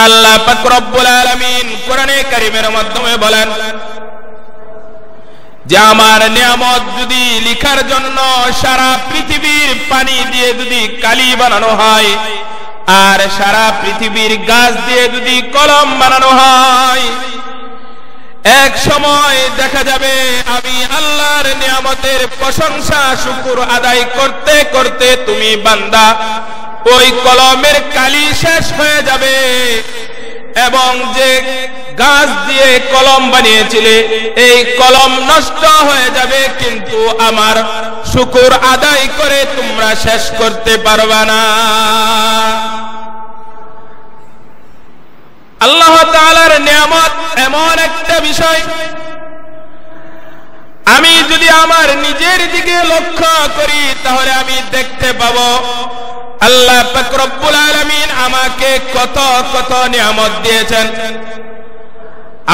আল্লাহ পাক রব্বুল আলামিন কোরআনে কারীমের মাধ্যমে বলেন যে আমার নিয়ামত যদি লিখার জন্য সারা পৃথিবীর পানি দিয়ে যদি কালি বানানো হয় আর সারা পৃথিবীর গাছ দিয়ে যদি কলম বানানো হয়, এক সময় দেখা যাবে আমি আল্লাহর নিয়ামতের প্রশংসা শুকর আদায় করতে করতে তুমি বান্দা ওই কলমের কালি শেষ হয়ে যাবে এবং যে গাছ দিয়ে কলম বানিয়েছিলে এই কলম নষ্ট হয়ে যাবে, কিন্তু আমার শুকর আদায় করে তোমরা শেষ করতে পারবে না। আল্লাহ তাআলার নিয়ামত এমন একটা বিষয়, আমি যদি আমার নিজের দিকে লক্ষ্য করি তাহলে আমি দেখতে পাবো আল্লাহ পাক রব্বুল আলামিন আমাকে কত কত নিয়ামত দিয়েছেন।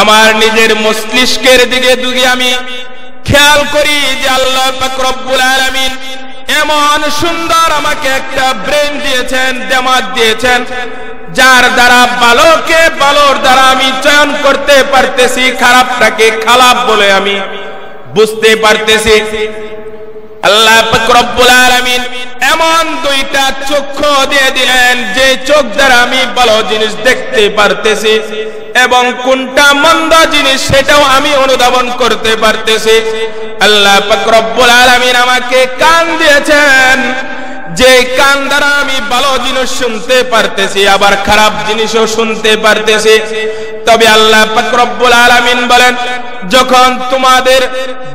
আমার নিজের মস্তিষ্কের দিকে যদি আমি খেয়াল করি যে আল্লাহ পাক রব্বুল আলামিন এমন সুন্দর আমাকে একটা ব্রেন দিয়েছেন, দিমাগ দিয়েছেন, যার দ্বারা ভালোকে ভালোর দ্বারা আমি চয়ন করতে পারতেছি, খারাপটাকে খারাপ বলে আমি বুঝতে পারতেছি। আল্লাহ পাক রব্বুল আলামিন এমন দুইটা চক্ষু দিয়ে দিলেন যে চোখ দ্বারা আমি ভালো জিনিস দেখতে পারতেছি এবং কোনটা মন্দ জিনিস সেটাও আমি অনুধাবন করতে পারতেছি। আল্লাহ পাক রব্বুল আলামিন আমাকে কান দিয়েছেন, যে কান দ্বারা আমি ভালো জিনিস শুনতে পারতেছি আবার খারাপ জিনিসও শুনতে পারতেছি। তবে আল্লাহ পাক রব্বুল আলামিন বলেন যখন তোমাদের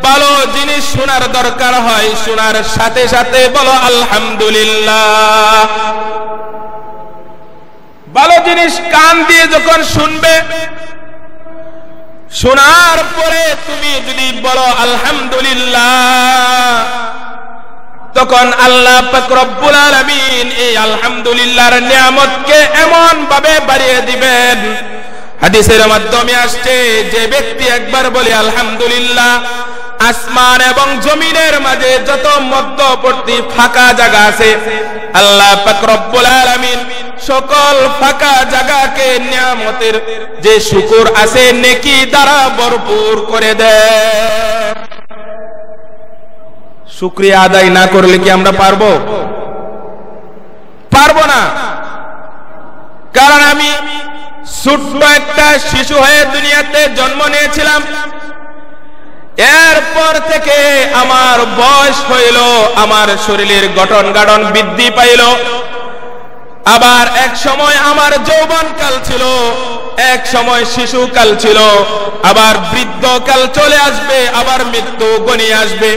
ভালো জিনিস শোনার দরকার হয় শোনার সাথে সাথে বলো আলহামদুলিল্লাহ। ভালো জিনিস কান দিয়ে যখন শুনবে, শোনার পরে তুমি যদি বলো আলহামদুলিল্লাহ, তখন আল্লাহ পাক রব্বুল আলামিন এই আলহামদুলিল্লাহর নিয়ামতকে এমন ভাবে বাড়িয়ে দিবেন। হাদিসের মাধ্যমে আসছে যে ব্যক্তি একবার বলে আলহামদুলিল্লাহ, আসমান এবং জমিনের মাঝে যত মধ্যবর্তী ফাঁকা জায়গা আছে আল্লাহ পাক রব্বুল আলামিন সকল ফাঁকা জায়গাকে নিয়ামতের যে শুকর আছে নেকি দ্বারা ভরপুর করে দেয়। শুকরিয়া আদায় না করলে কি আমরা পারবো? পারবো না। কারণ আমি ছোট্ট একটা শিশু হয়ে দুনিয়াতে জন্ম নিয়েছিলাম, এরপর থেকে আমার বয়স হইল, আমার শরীরের গঠন গাঠন বৃদ্ধি পাইল, আবার এক সময় আমার যৌবনকাল ছিল, এক সময় শিশুকাল ছিল, আবার বৃদ্ধকাল চলে আসবে, আবার মৃত্যু ঘনিয়ে আসবে।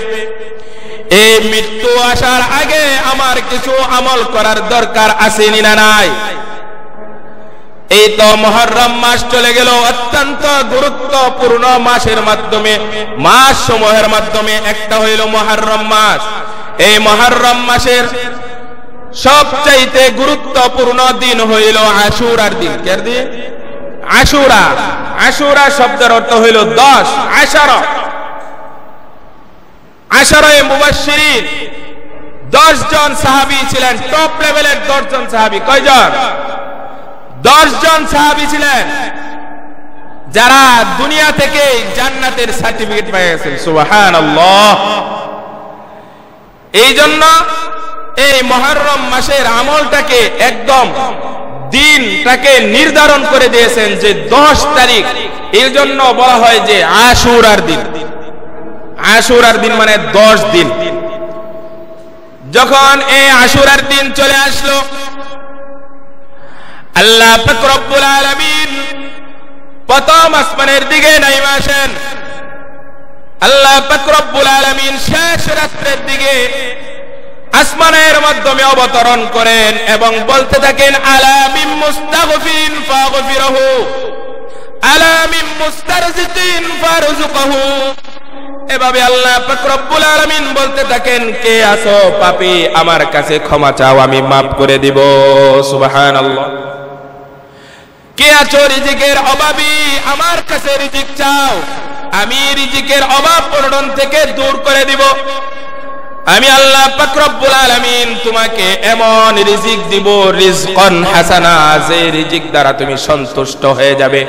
এই মৃত্যু আসার আগে আমার কিছু আমল করার দরকার আছে না নাই? এই তো মুহররম মাস চলে গেল, অত্যন্ত গুরুত্বপূর্ণ মাসের মাধ্যমে, মাস সমূহের মাধ্যমে একটা হইল মুহররম মাস। এই মুহররম মাসের সবচাইতে গুরুত্বপূর্ণ দিন হইল আশুরার দিন। কার দিন? আশুরা। আশুরা শব্দের অর্থ হইল 10, আশারা। আশারায়ে মুবাশশিরিন 10 জন সাহাবী ছিলেন, টপ লেভেলের 10 জন সাহাবী। কয়জন? 10 জন সাহাবী ছিলেন যারা দুনিয়া থেকে জান্নাতের সার্টিফিকেট পেয়ে গেছেন। সুবহানাল্লাহ। এই জন্য এই মুহররম মাসের আমলটাকে একদম দিনটাকে নির্ধারণ করে দিয়েছেন যে 10 তারিখ, এই জন্য বলা হয় যে আশুরার দিন। আশুরার দিন মানে 10 দিন। যখন এই আশুরার দিন চলে আসলো, আল্লাহ পাক রব্বুল আলামিন প্রথম আসমানের দিকে নাইমা আসেন। আল্লাহ পাক রব্বুল আলামিন শেষ রাত্রের দিকে আসমানের মাধ্যমে অবতরণ করেন এবং বলতে থাকেন আলা মিন মুস্তাগফিরিন ফাগফিরহু, আলা মিন মুস্তারজিকিন ফারযুকহু। এভাবে আল্লাহ পাক রব্বুল আলামিন বলতে থাকেন কে আছো পাপী, আমার কাছে ক্ষমা চাও, আমি মাফ করে দিব। সুবহানাল্লাহ। কে আছো রিজিকের অভাবী, আমার কাছে রিজিক চাও, আমি রিজিকের অভাব পূরণ থেকে দূর করে দিব। আমি আল্লাহ পাক রব্বুল আলামিন তোমাকে এমন রিজিক দিব, রিজকান হাসানা, যে রিজিক দ্বারা তুমি সন্তুষ্ট হয়ে যাবে।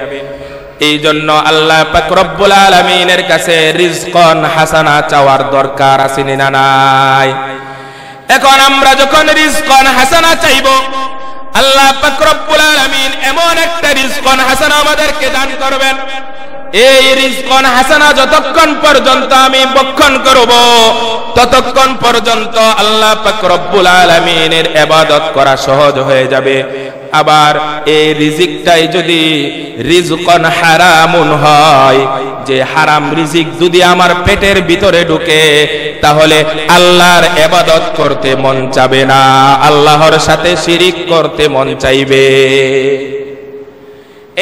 এই জন্য আল্লাহ পাক রব্বুল আলামিনের কাছে রিজকান হাসানা চাওয়ার দরকার আছে না নাই? এখন আমরা যখন রিজকান হাসানা চাইব, আল্লাহ পাক রব্বুল আলামিন এমন একটা রিজকান হাসানা আমাদেরকে দান করবেন। এই রিজকান হাসানা যতক্ষণ পর্যন্ত আমি বক্ষণ করব, ততক্ষণ পর্যন্ত আল্লাহ পাক রব্বুল আলামিনের ইবাদত করা সহজ হয়ে যাবে। আবার এই রিজিকটাই যদি রিজকান হারামুন হয়, যে হারাম রিজিক যদি আমার পেটের ভিতরে ঢুকে, তাহলে আল্লাহর ইবাদত করতে মন চাবে না, আল্লাহর সাথে শিরিক করতে মন চাইবে।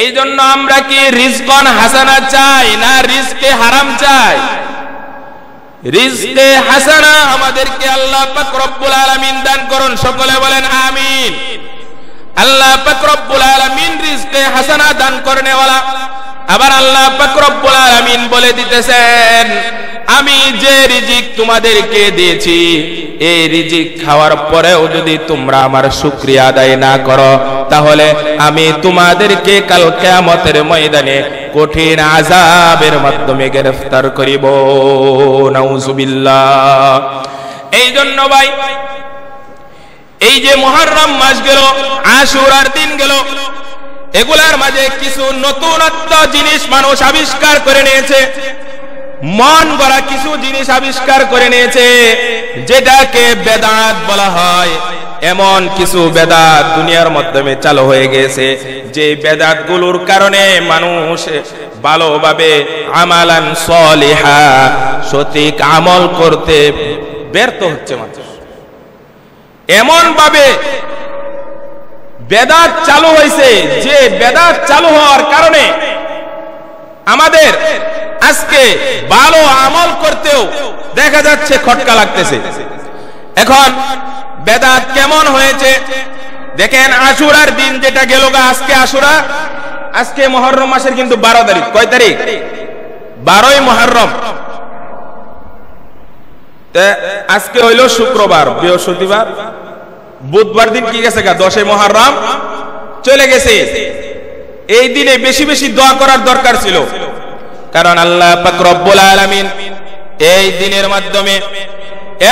এই জন্য আমরা কি রিজকান হাসানা চাই না রিজকে হারাম চাই? রিজকে হাসানা আমাদেরকে আল্লাহ পাক রব্বুল আলামিন দান করুন, সকলে বলেন আমিন। আল্লাহ পাক রব্বুল আলামিন রিজকে হাসানা দান করনে ওয়ালা। আবার আল্লাহ পাক রব্বুল আলামিন বলে দিতেছেন, আমি যে রিজিক তোমাদেরকে দিয়েছি, এই রিজিক খাওয়ার পরেও যদি তোমরা আমার শুকরিয়া আদায় না করো, তাহলে আমি তোমাদেরকে কাল কিয়ামতের ময়দানে কঠিন আযাবের মাধ্যমে গ্রেফতার করিব। নাউযুবিল্লাহ। এই জন্য ভাই, এই যে মুহররম মাস গেল, আশুরার দিন গেল, এগুলার মাঝে কিছু নতুনত্ব জিনিস মানুষ আবিষ্কার করে নিয়েছে, মন গড়া কিছু জিনিস আবিষ্কার করে নিয়েছে, যেটাকে বেদাত বলা হয়। এমন কিছু বেদাত দুনিয়ার মাধ্যমে চালু হয়ে গেছে, যে বেদাত গুলোর কারণে মানুষ ভালোভাবে আমালান সলিহা, সঠিক আমল করতে ব্যর্থ হচ্ছে। মানুষ এমন ভাবে বেদাত চালু হয়েছে, যে বেদাত চালু হওয়ার কারণে আমাদের আজকে ভালো আমল করতেও দেখা যাচ্ছে খটকা লাগতেছে। এখন বেদাত কেমন হয়েছে দেখেন। আশুরার দিন যেটা গেল, আজকে আশুরা, আজকে মুহররম মাসের কিন্তু 12 তারিখ। কয় তারিখ? 12ই মুহররম। আজকে হইল শুক্রবার, বৃহস্পতিবার, বুধবার দিন কি গেছে, 10 মুহররম চলে গেছে। এই দিনে বেশি বেশি দোয়া করার দরকার ছিল, কারণ আল্লাহ পাক রব্বুল আলামিন এই দিনের মাধ্যমে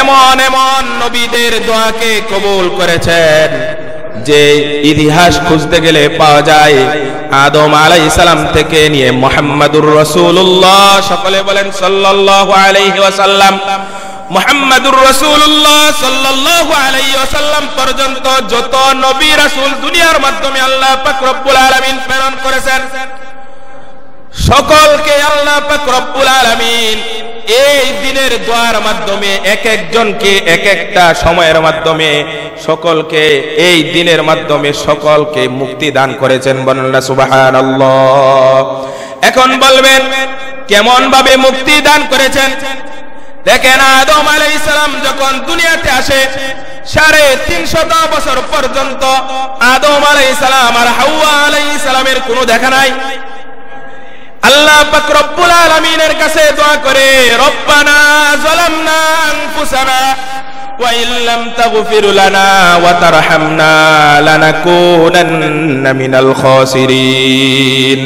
এমন এমন নবীদের দোয়াকে কবুল করেছেন, যে ইতিহাস খুঁজতে গেলে পাওয়া যায়। আদম আলাইহিস সালাম থেকে নিয়ে মুহাম্মাদুর রাসূলুল্লাহ, সকলে বলেন সাল্লাল্লাহু আলাইহি ওয়াসাল্লাম, মুহাম্মাদুর রাসূলুল্লাহ সাল্লাল্লাহু আলাইহি ওয়াসাল্লাম পর্যন্ত যত নবী রাসূল দুনিয়ার মাধ্যমে আল্লাহ পাক রব্বুল আলামিন প্রেরণ করেছেন, সকলকে আল্লাহ পাক রব্বুল আলামিন এই দিনের দোয়ার মাধ্যমে এক একজনকে এক একটা সময়ের মাধ্যমে সকলকে এই দিনের মাধ্যমে সকলকে মুক্তি দান করেছেন। বলেন সুবহানাল্লাহ। এখন বলবেন কেমন ভাবে মুক্তি দান করেছেন? দেখেন, আদম আলাইহিস সালাম যখন দুনিয়াতে আসে, 350 বছর পর্যন্ত আদম আলাইহিস সালাম আর হাওয়া আলাইহিস সালামের কোনো দেখা নাই। আল্লাহ পাক রব্বুল আলামিনের কাছে দোয়া করে, রব্বানা যালামনা আনফুসানা ওয়া ইল্লাম তাগফির লানা ওয়া তারহামনা লানাকুনান্না মিনাল খাসিরিন।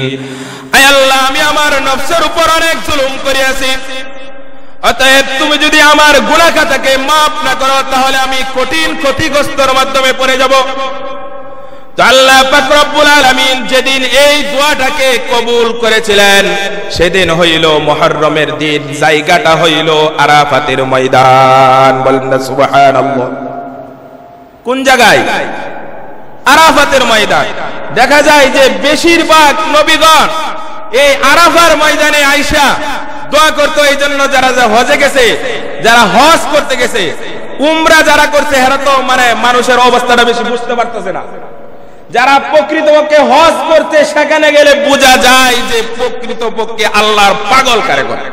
আয় আল্লাহ, আমি আমার নফসের উপর অনেক জুলুম করিয়াছি, অতএব তুমি যদি আমার গুনাহ খাতাকে মাফ না করো, তাহলে আমি কঠিন ক্ষতিগ্রস্তর মাধ্যমে পড়ে যাব। তো আল্লাহ পাক রব্বুল আলামিন যেদিন এই দোয়াটাকে কবুল করেছিলেন, সেদিন হইল মুহররমের দিন, জায়গাটা হইল আরাফাতের ময়দান। বলেন না সুবহানাল্লাহ। কোন জায়গায়? আরাফাতের ময়দান। দেখা যায় যে বেশিরভাগ নবীগণ এই আরাফার ময়দানে আইসা দোয়া করতো। এই জন্য যারা হজে গেছে, যারা হজ করতে গেছে, উমরা যারা করছে, এরা তো মানুষের অবস্থাটা বেশি বুঝতে পারতেছে না। যারা প্রকৃতপক্ষে হজ করতে, সেখানে গেলে বোঝা যায় যে প্রকৃতপক্ষে আল্লাহর পাগল কারে করে।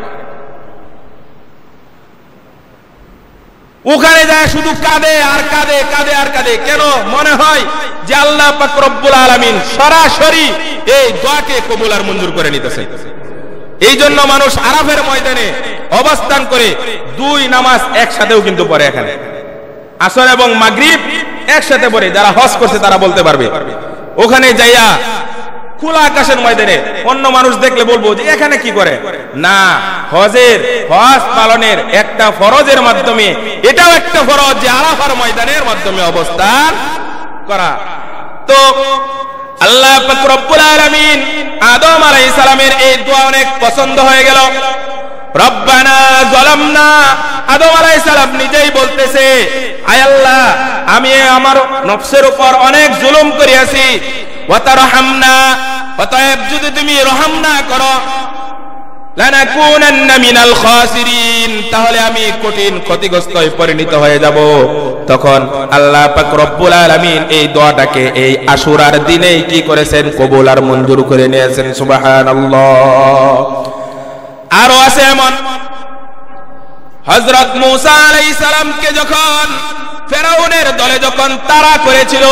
ওখানে যায় শুধু কাঁদে আর কাঁদে, কাঁদে আর কাঁদে। কেন? মনে হয় যে আল্লাহ পাক রব্বুল আলামিন সরাসরি এই দোয়াকে কবুল আর মঞ্জুর করে নিতেছে। এই জন্য মানুষ আরাফের ময়দানে অবস্থান করে দুই নামাজ একসাথেও কিন্তু পড়ে এখানে, আসর এবং মাগরিব একসাথে পড়ে। যারা হজ করছে তারা বলতে পারবে। ওখানে যাইয়া খোলা আকাশের ময়দানে অন্য মানুষ দেখলে বলবো যে এখানে কি করে না, হজ পালনের একটা ফরজের মাধ্যমে এটাও একটা ফরজ যে আরাফার ময়দানের মাধ্যমে অবস্থান করা। তো আল্লাহ পাক রব্বুল আলামিন আদম আলাইহিস সালামের এই দোয়া অনেক পছন্দ হয়ে গেল। রব্বানা যালামনা, আদম আলাইহিস সালাম নিজেই বলতেছে, আয় আল্লাহ আমি আমার নফসের উপর অনেক জুলুম করিয়াছি, ওয়া তারহামনা, অতএব যদি তুমি রহম না করো, লানাকুনান্না মিনাল খাসিরিন, তাহলে আমি কঠিন ক্ষতিগ্রস্ত হয়ে পরিণত হয়ে যাব। তখন আল্লাহ পাক রব্বুল আলামিন এই দোয়াটাকে এই আশুরার দিনেই কি করেছেন, কবুল আর মঞ্জুর করে নিয়েছেন। সুবহানাল্লাহ। আরো আছে এমন, হযরত মুসা আলাইহিস সালামকে যখন ফেরাউনের দলে যখন তাড়া করেছিল,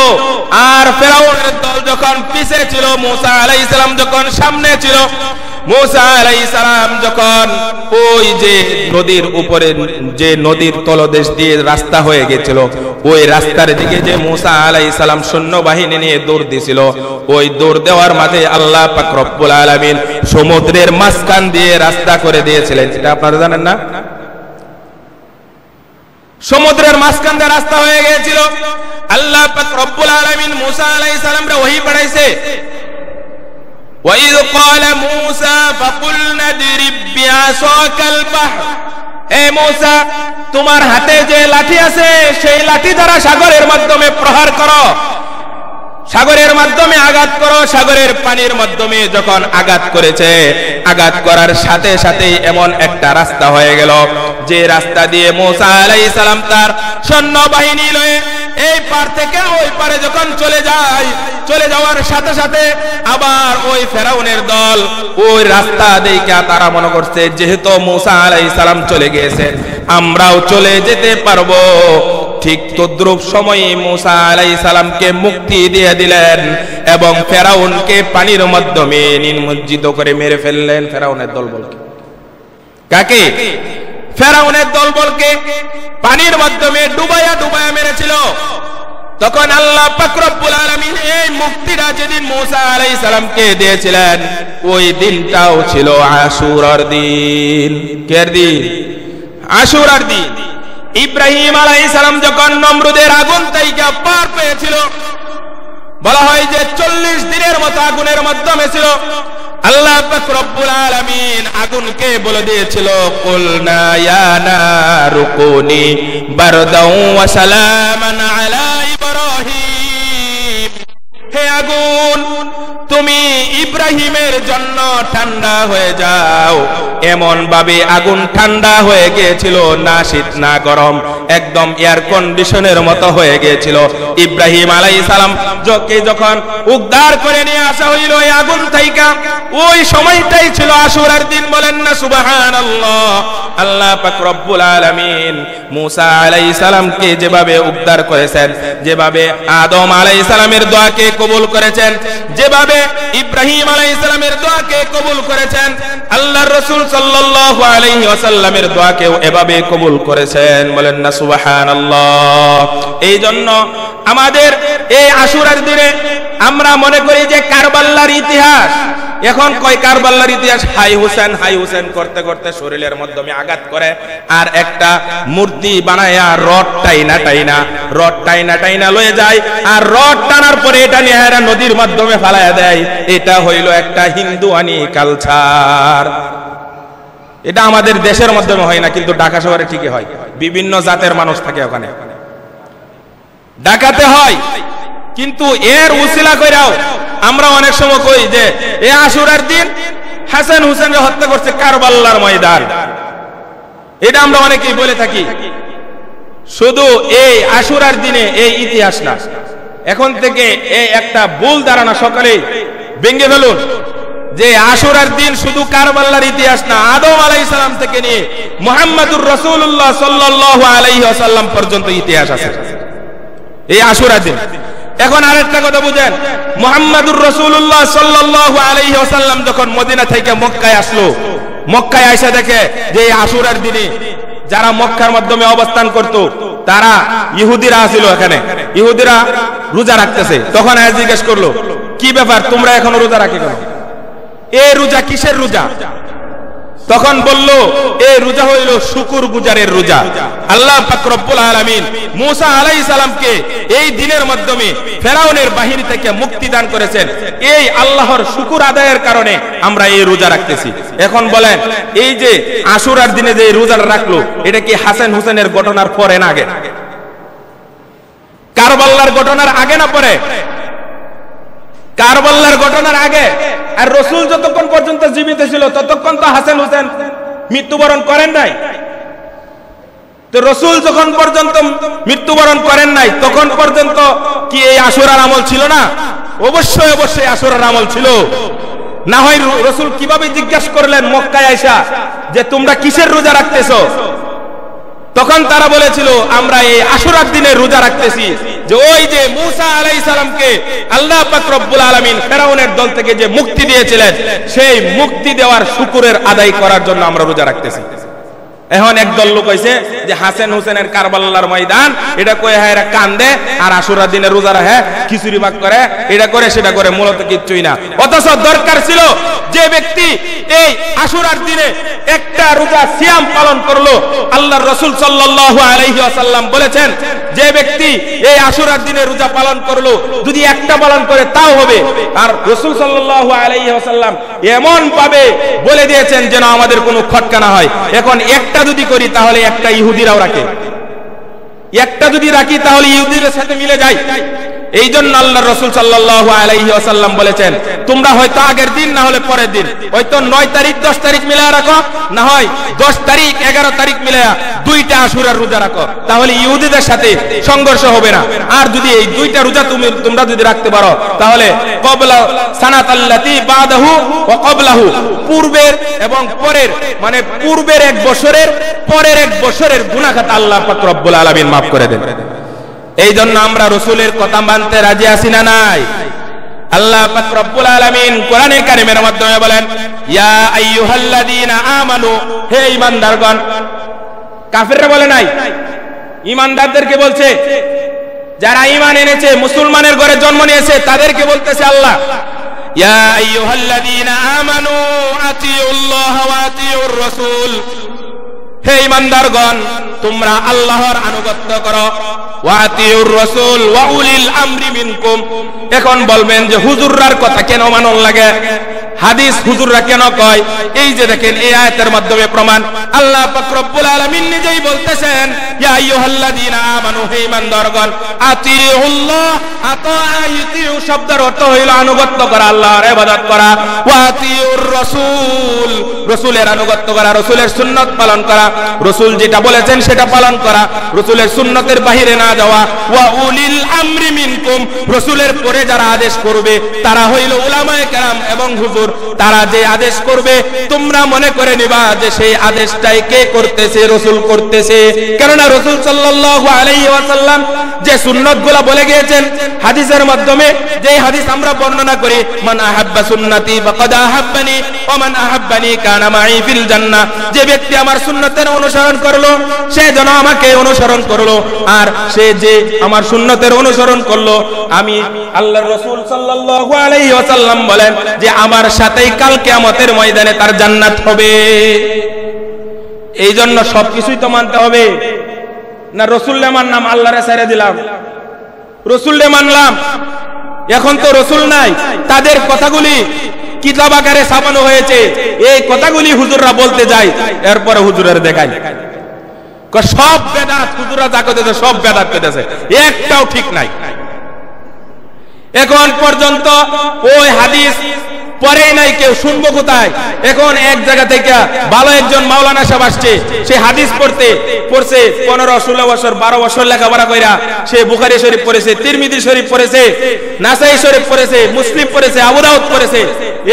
আর ফেরাউনের দল যখন পিছে ছিল, মুসা আলাইহিস সালাম যখন সামনে ছিল, মুসা আলাইহিস সালাম যখন ওই যে নদীর উপরে যে নদীর তলদেশ দিয়ে রাস্তা হয়ে গেছিল, ওই রাস্তার দিকে যে মুসা আলাইহিস সালাম সৈন্যবাহিনী নিয়ে দৌড় দিয়েছিল, ওই দৌড় দেওয়ার মাঝে আল্লাহ পাক রব্বুল আলামিন সমুদ্রের মাঝখান দিয়ে রাস্তা করে দিয়েছিলেন। এটা আপনারা জানেন না? সমুদ্রের মাঝখান দিয়ে রাস্তা হয়ে গিয়েছিল। আল্লাহ পাক রব্বুল আলামিন মুসা আলাইহিস সালামকে ওহী পাঠাইছে, وَإِذْ قَالَ مُوسَى فَقُلْنَا اضْرِب بِّعَصَاكَ الْبَحْرَ, হে মুসা তোমার হাতে যে লাঠি আছে সেই লাঠি দ্বারা সাগরের মাধ্যমে প্রহার করো, সাগরের মাধ্যমে আঘাত করো। সাগরের পানির মাধ্যমে যখন আঘাত করেছে, আঘাত করার সাথে সাথে এমন একটা রাস্তা হয়ে গেল যে রাস্তা দিয়ে মুসা আলাইহিস সালাম তার সৈন্যবাহিনী লয়ে এই পার থেকে ওই পারে যখন চলে যাওয়ার সাথে সাথে আবার ওই ফেরাউনের দল ওই রাস্তা দেখে তারা মনে করছে যেহেতু মুসা আলাইহিস সালাম চলে গিয়েছেন আমরাও চলে যেতে পারবো। ঠিক তদ্রুপ সময়ে মুসা আলাইহিস সালামকে মুক্তি দিয়ে দিলেন এবং ফেরাউনকে পানির মাধ্যমে নিমজ্জিত করে মেরে ফেললেন। ফেরাউনের দলবলকে, কাকে? ফেরাউনের দলবলকে পানির মাধ্যমে ডুবাইয়া মেরেছিল। তখন আল্লাহ পাক রব্বুল আলামিন এই মুক্তিটা যেদিন মুসা আলাইহিস সালামকে দিয়েছিলেন, ওই দিনটাও ছিল আশুরার দিন। কের দিন? আশুরার দিন। ইব্রাহিম আলাইহিস সালাম যখন নমরুদের আগুন থেকে পার পেয়েছিল, বলা হয় যে 40 দিনের মতো আগুনের মাধ্যমে ছিল। আল্লাহ পাক রব্বুল আলামিন আগুনকে বলে দিয়েছিল, কুলনা ইয়া নারু কুনি বারদাও ওয়া সালামান আলা ইব্রাহিম, হে আগুন তুমি ইব্রাহিমের জন্য ঠান্ডা হয়ে যাও। এমন ভাবে আগুন ঠান্ডা হয়ে গিয়েছিল, না শীত না গরম, একদম এয়ার কন্ডিশনের মতো হয়ে গিয়েছিল। ইব্রাহিম আলাইহিস সালাম যখন উদ্ধার করে নিয়ে আসা হইল এই আগুন থেকে, ওই সময়টাই ছিল আশুরার দিন। বলেন না সুবহানাল্লাহ। আল্লাহ পাক রব্বুল আলামিন মুসা আলাইহিস সালামকে যেভাবে উদ্ধার করেছেন, যেভাবে আদম আলাইহিস সালামের দোয়াকে কবুল করেছেন, যেভাবে ইব্রাহিম আলাইহিস সালামের দোয়াকে কবুল করেছেন, আল্লাহর রাসূল সাল্লাল্লাহু আলাইহি ওয়াসাল্লামের দোয়াকেও এভাবে কবুল করেছেন। বলেন না সুবহানাল্লাহ। এই জন্য আমাদের এই আশুরার দিনে আমরা মনে করি যে কারবালার ইতিহাস। এখন কয় কারবালার ইতিহাস, হাই হুসেন করতে করতে শরীরের মাধ্যমে আঘাত করে আর একটা মূর্তি বানায়া রড টাইনা লয়ে যায়, আর রড টানার পরে এটা নিয়ে এরা নদীর মাধ্যমে ফালায়া দেয়। এটা হইল একটা হিন্দুয়ানি কালচার। এটা আমাদের দেশের মাধ্যমে হয় না, কিন্তু ঢাকা শহরে ঠিকই হয়। বিভিন্ন জাতের মানুষ থাকে ওখানে, ঢাকাতে হয়। কিন্তু এর উসিলা কইরাও আমরা অনেক সময় কই যে এই আশুরার দিন হাসান হুসেনকে হত্যা করছে কারবালার ময়দান। এটা আমরা অনেকেই বলে থাকি। শুধু এই আশুরার দিনে এই ইতিহাস না, এখন থেকে এই একটা ভুল ধারণা সকালেই ভেঙে ফেলুন যে আশুরার দিন শুধু কারবালার ইতিহাস না, আদম আলাইহিস সালাম থেকে নিয়ে মুহাম্মদুর রাসূলুল্লাহ সাল্লাল্লাহু আলাইহি ওয়াসাল্লাম পর্যন্ত ইতিহাস আছে এই আশুরার দিন। এখন আরেকটা কথা বুঝেন, মুহাম্মদুর রাসূলুল্লাহ সাল্লাল্লাহু আলাইহি ওয়াসাল্লাম যখন মদিনা থেকে মক্কায় আসলো, মক্কায় আইসা দেখে যে এই আশুরার দিনে যারা মক্কার মাধ্যমে অবস্থান করত তারা ইহুদিরা ছিল এখানে, ইহুদিরা রোজা রাখতেছে। তখন আয়াত জিজ্ঞেস করলো, কি ব্যাপার তোমরা এখনো রোজা রাখে কেন? এই রোজা কিসের রোজা? তখন বলল, এই রোজা হইল শুকুর গুজারের রোজা। আল্লাহ পাক রব্বুল আলামিন মুসা আলাইহিস সালামকে এই দিনের মাধ্যমে ফেরাউনের বাহিনী থেকে মুক্তি দান করেছেন। এই আল্লাহর শুকুর আদায়ের কারণে আমরা এই রোজা রাখতেছি। এখন বলেন, এই যে আশুরার দিনে যে রোজাটা রাখলো, এটা কি হাসান হুসেনের ঘটনার পরে না আগে? কারবালার ঘটনার আগে না পরে? কারবালার ঘটনার আগে। আর রাসূল যতক্ষণ পর্যন্ত জীবিত ছিল ততক্ষণ তো হাসান হুসেন মৃত্যুবরণ করেন নাই। তো রাসূল যখন পর্যন্ত মৃত্যুবরণ করেন নাই তখন পর্যন্ত কি এই আশুরার আমল ছিল না? অবশ্যই অবশ্যই আশুরার আমল ছিল। না হয় রাসূল কিভাবে জিজ্ঞাসা করলেন মক্কায় আয়েশা যে তোমরা কিসের রোজা রাখতেছো? তখন তারা বলেছিল আমরা এই আশুরার দিনে রোজা রাখতেছি, যে ওই যে মুসা আলাইহিস সালামকে আল্লাহ পাক রব্বুল আলামিন ফেরাউনের দল থেকে যে মুক্তি দিয়েছিলেন, সেই মুক্তি দেওয়ার শুকরের আদায় করার জন্য আমরা রোজা রাখতেছি। এখন একদল লোক হইছে যে হাসান হুসেনের কারবালার ময়দান, এটা কয়ে হ্যাঁ এরা কান্দে আর আশুরার দিনে রোজা রাখে, খিচুড়ি ভাগ করে, এটা করে সেটা করে, মূলত কিচ্ছুই না। অথচ দরকার ছিল যে ব্যক্তি এই আশুরার দিনে একটা রোজা সিয়াম পালন করলো, আল্লাহর রাসূল সাল্লাল্লাহু আলাইহি ওয়াসাল্লাম বলেছেন যে ব্যক্তি এই আশুরার দিনে রোজা পালন করলো, যদি একটা পালন করে তাও হবে। আর রাসূল সাল্লাল্লাহু আলাইহি ওয়াসাল্লাম এমন ভাবে বলে দিয়েছেন যেন আমাদের কোনো খটকা না হয়। এখন একটা যদি করি তাহলে একটা ইহুদিরাও রাখে, একটা যদি রাখি তাহলে ইহুদিদের সাথে মিলে যায়। এই জন্য আল্লাহর রাসূল সাল্লাল্লাহু আলাইহি ওয়াসাল্লাম বলেছেন তোমরা হয়তো আগের দিন না হলে পরের দিন, হয়তো 9 তারিখ 10 তারিখ মিলায়া রাখো, না হয় 10 তারিখ 11 তারিখ মিলায়া দুইটা আশুরার রোজা রাখো, তাহলে ইহুদিদের সাথে সংঘর্ষ হবে না। আর যদি এই দুইটা রোজা তোমরা যদি রাখতে পারো তাহলে ক্বাবলা সানাতাল্লাতি বাদাহু ওয়া ক্বাবলাহু, পূর্বের এবং পরের, মানে পূর্বের 1 বছরের পরের 1 বছরের গুনাহ খাতা আল্লাহ পাক রব্বুল আলামিন maaf করে দেন। এই জন্য আমরা রাসূলের কথা মানতে রাজি আছি না নাই? আল্লাহ পাক রব্বুল আলামিন কোরআনে কারীমের মাধ্যমে বলেন, ইয়া আইয়ুহাল্লাযীনা আমানু, হে ঈমানদারগণ। কাফেররা বলে নাই, ঈমানদারদেরকে বলছে, যারা ঈমান এনেছে, মুসলমানের ঘরে জন্ম নিয়েছে তাদেরকে বলতেছে আল্লাহ, ইয়া আইয়ুহাল্লাযীনা আমানু আতিউল্লাহ ওয়া আতিউর রাসূল, হে ঈমানদারগণ তোমরা আল্লাহর আনুগত্য করো, ওয়া আতিউর রাসূল ওয়া উলিল আমরি মিনকুম। এখন বলবেন যে হুজুররার কথা কেন মানন লাগে? হাদিস হুজুররা কেন কয়? এই যে দেখেন এই আয়াতের মাধ্যমে প্রমাণ। আল্লাহ পাক রব্বুল আলামিন নিজেই বলতেছেন, ইয়া আইয়ুহাল্লাযীনা আমানু, হে ঈমানদারগণ, আতিউল্লাহ, আতিউ শব্দের অর্থ হইল আনুগত্য করা, আল্লাহর ইবাদত করা, ওয়া আতিউর রাসূল, রাসূলের আনুগত্য করা, রাসূলের সুন্নাত পালন করা, রাসূল যেটা বলেছেন সেটা পালন করা, রাসূলের সুন্নাতের বাহিরে না যাওয়া, ওয়া উলিল আমরি মিনকুম, রাসূলের পরে যারা আদেশ করবে তারা হইল উলামায়ে কেরাম এবং হুজুর। তারা যে আদেশ করবে তোমরা মনে করে নিবা যে সেই আদেশটাই কে করতেছে? রাসূল করতেছে। কেননা রাসূল সাল্লাল্লাহু আলাইহি ওয়াসাল্লাম যে সুন্নাতগুলো বলে গিয়েছেন হাদিসের মাধ্যমে, যে হাদিস আমরা বর্ণনা করি, মান আহাব্বা সুন্নতি ফাকাদ আহাব্বানি ওয়া মান আহাব্বানি কানা মাই ফিল জান্নাহ, যে ব্যক্তি আমার সুন্নতের অনুসরণ করলো সে যেন আমাকে অনুসরণ করলো, আর সে যে আমার সুন্নতের অনুসরণ করলো, আমি আল্লাহর রাসূল সাল্লাল্লাহু আলাইহি ওয়াসাল্লাম বলেন যে আমার সাথেই কাল কিয়ামতের ময়দানে তার জান্নাত হবে। এই জন্য সবকিছুই তো মানতে হবে না? রাসূলকে মানলাম, আল্লাহরে ছেড়ে দিলাম, রাসূলকে মানলাম, এখন তো রাসূল নাই, তাদের কথাগুলি কিতাব আকারে ছাপানো হয়েছে, এই কথাগুলি হুজুররা বলতে যায়, এরপরে হুজুরের দেখায় সব বেদাত, হুজুররা যা করতেছে সব বেদাত করতেছে, একটাও ঠিক নাই। এখন পর্যন্ত ওই হাদিস পড়েই নাই কেউ, শুনবো কোথায়? এখন এক জায়গা থেকে ভালো একজন মাওলানা সাহেব আসছে, সে হাদিস পড়ছে 15, 16 বছর 12 বছর লেখাপড়া কইরা সে বুখারী শরীফ পড়েছে, তিরমিজি শরীফ পড়েছে, নাসাই শরীফ পড়েছে, মুসলিম পড়েছে, আবু দাউদ পড়েছে।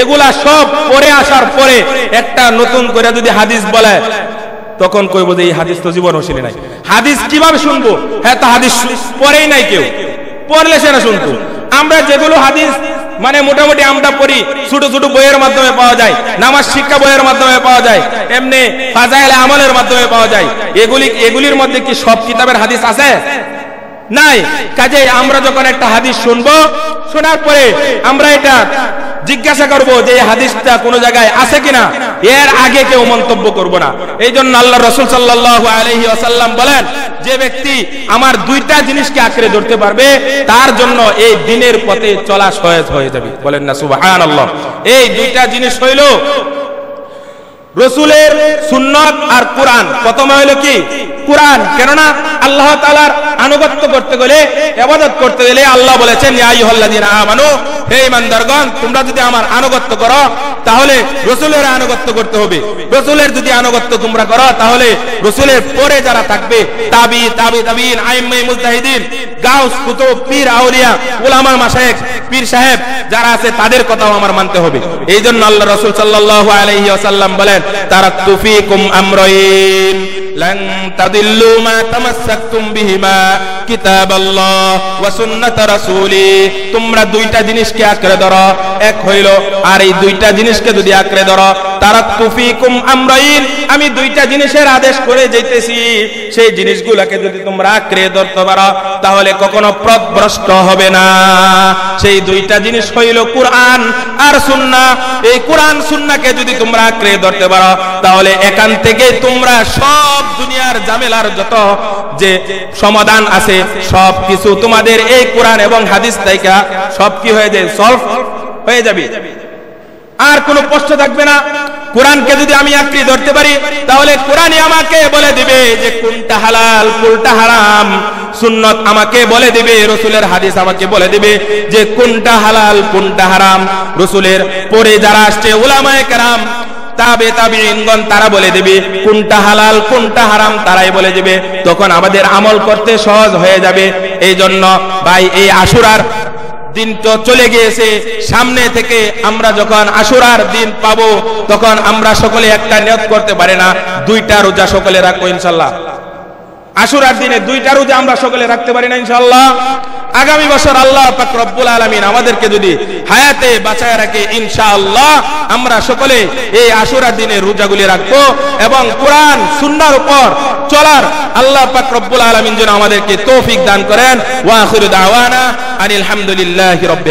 এগুলা সব পড়ে আসার পরে একটা নতুন করে যদি হাদিস বলে তখন কইবো যে এই হাদিস তো জীবনও শুনে নাই। হাদিস কিভাবে শুনবো? হ্যাঁ, তো হাদিস পড়েই নাই কেউ, পড়লে সেটা শুনতো। আমরা যেগুলো হাদিস মানে মোটামুটি আমরা পড়ি ছোট ছোট বইয়ের মাধ্যমে পাওয়া যায়, নামাজ শিক্ষা বইয়ের মাধ্যমে পাওয়া যায়, এমনি ফাজাইল আমলের মাধ্যমে পাওয়া যায়। এগুলির মধ্যে কি সব কিতাবের হাদিস আছে? নাই। কাজে আমরা যখন একটা হাদিস শুনবো, শোনার পরে আমরা এটা জিজ্ঞাসা করব যে এই হাদিসটা কোন জায়গায় আছে কিনা, এর আগে কেউ মন্তব্য করব না। এই জন্য আল্লাহ রাসূল সাল্লাল্লাহু আলাইহি ওয়াসাল্লাম বলেন, যে ব্যক্তি আমার দুইটা জিনিসকে আঁকড়ে ধরতে পারবে তার জন্য এই দিনের পথে চলা সহজ হয়ে যাবে। বলেন না সুবহানাল্লাহ। এই দুইটা জিনিস হইল রাসূলের সুন্নাত আর কোরআন। প্রথমে হইল কি? কোরআন। কেননা আল্লাহ তাআলার আনুগত্য করতে গেলে, ইবাদত করতে গেলে আল্লাহ বলেছেন, ইয়া আইয়ুহাল্লাযীনা আমানু, হে ঈমানদারগণ, তোমরা যদি আমার আনুগত্য করো তাহলে রাসূলের আনুগত্য করতে হবে। রাসূলের যদি আনুগত্য তোমরা করো তাহলে রাসূলের পরে যারা থাকবে, তাবিঈন, আইম্মায়ে মুজতাহিদিন, গাউস, কুতুব, পীর, আউলিয়া, উলামা, মাশায়েখ, পীর সাহেব যারা আছে তাদের কথাও আমার মানতে হবে। এই জন্য আল্লাহ রাসূল সাল্লাল্লাহু আলাইহি ওয়াসাল্লাম বলেন, তারাকতু ফীকুম আমরাইন লান তাদিল্লু মা তামাসসাকতুম বিহিমা কিতাবাল্লাহ ওয়া সুন্নাত রাসূলি। তোমরা দুইটা জিনিসকে আঁকড়ে ধরো, এক হইল, আর এই দুইটা জিনিসকে যদি আঁকড়ে ধরো, তারাকতু ফীকুম আমরাইন, আমি দুইটা জিনিসের আদেশ করে যাইতেছি, সেই জিনিসগুলোকে যদি তোমরা আঁকড়ে ধরতে পারো তাহলে কখনো পথভ্রষ্ট হবে না। সেই দুইটা জিনিস হইল কোরআন আর সুন্নাহ। এই কোরআন সুন্নাহকে যদি তোমরা আঁকড়ে ধরতে পারো তাহলে এখান থেকে তোমরা সব দুনিয়ার ঝামেলার যত যে সমাধান আছে সব কিছু তোমাদের এই কোরআন এবং হাদিস থেকে সব কি হয়ে যায়, সলভ হয়ে যাবে, আর কোনো প্রশ্ন থাকবে না। কোরআনকে যদি আমি আঁকড়ে ধরতে পারি তাহলে কোরআনই আমাকে বলে দিবে যে কোনটা হালাল কোনটা হারাম, সুন্নাত আমাকে বলে দিবে, রাসূলের হাদিস আমাকে বলে দিবে যে কোনটা হালাল কোনটা হারাম। রাসূলের পরে যারা আসছে উলামায়ে কেরাম, তাবিঈনগণ, তারা বলে দিবে কোনটা হালাল কোনটা হারাম, তারাই বলে দিবে। তখন আমাদের আমল করতে সহজ হয়ে যাবে। এই জন্য ভাই, এই আশুরার দিন তো চলে গিয়েছে, সামনে থেকে আমরা যখন আশুরার দিন পাবো তখন আমরা সকলে একটা নিয়ত করতে পারি না, দুইটা রোজা সকলে রাখবো ইনশাআল্লাহ। আশুরার দিনে দুইটা রোজা আমরা সকলে রাখতে পারি না ইনশাআল্লাহ। আগামী বছর আল্লাহ পাক রব্বুল আলামিন আমাদেরকে যদি হায়াতে বাঁচায় রাখে, ইনশাআল্লাহ আমরা সকলে এই আশুরার দিনে রোজাগুলি রাখবো এবং কোরআন সুন্নাহর উপর চলার আল্লাহ পাক রব্বুল আলামিন যেন আমাদেরকে তৌফিক দান করেন। ওয়া আখিরু দাওয়ানা আনিল হামদুলিল্লাহি রাব্বিল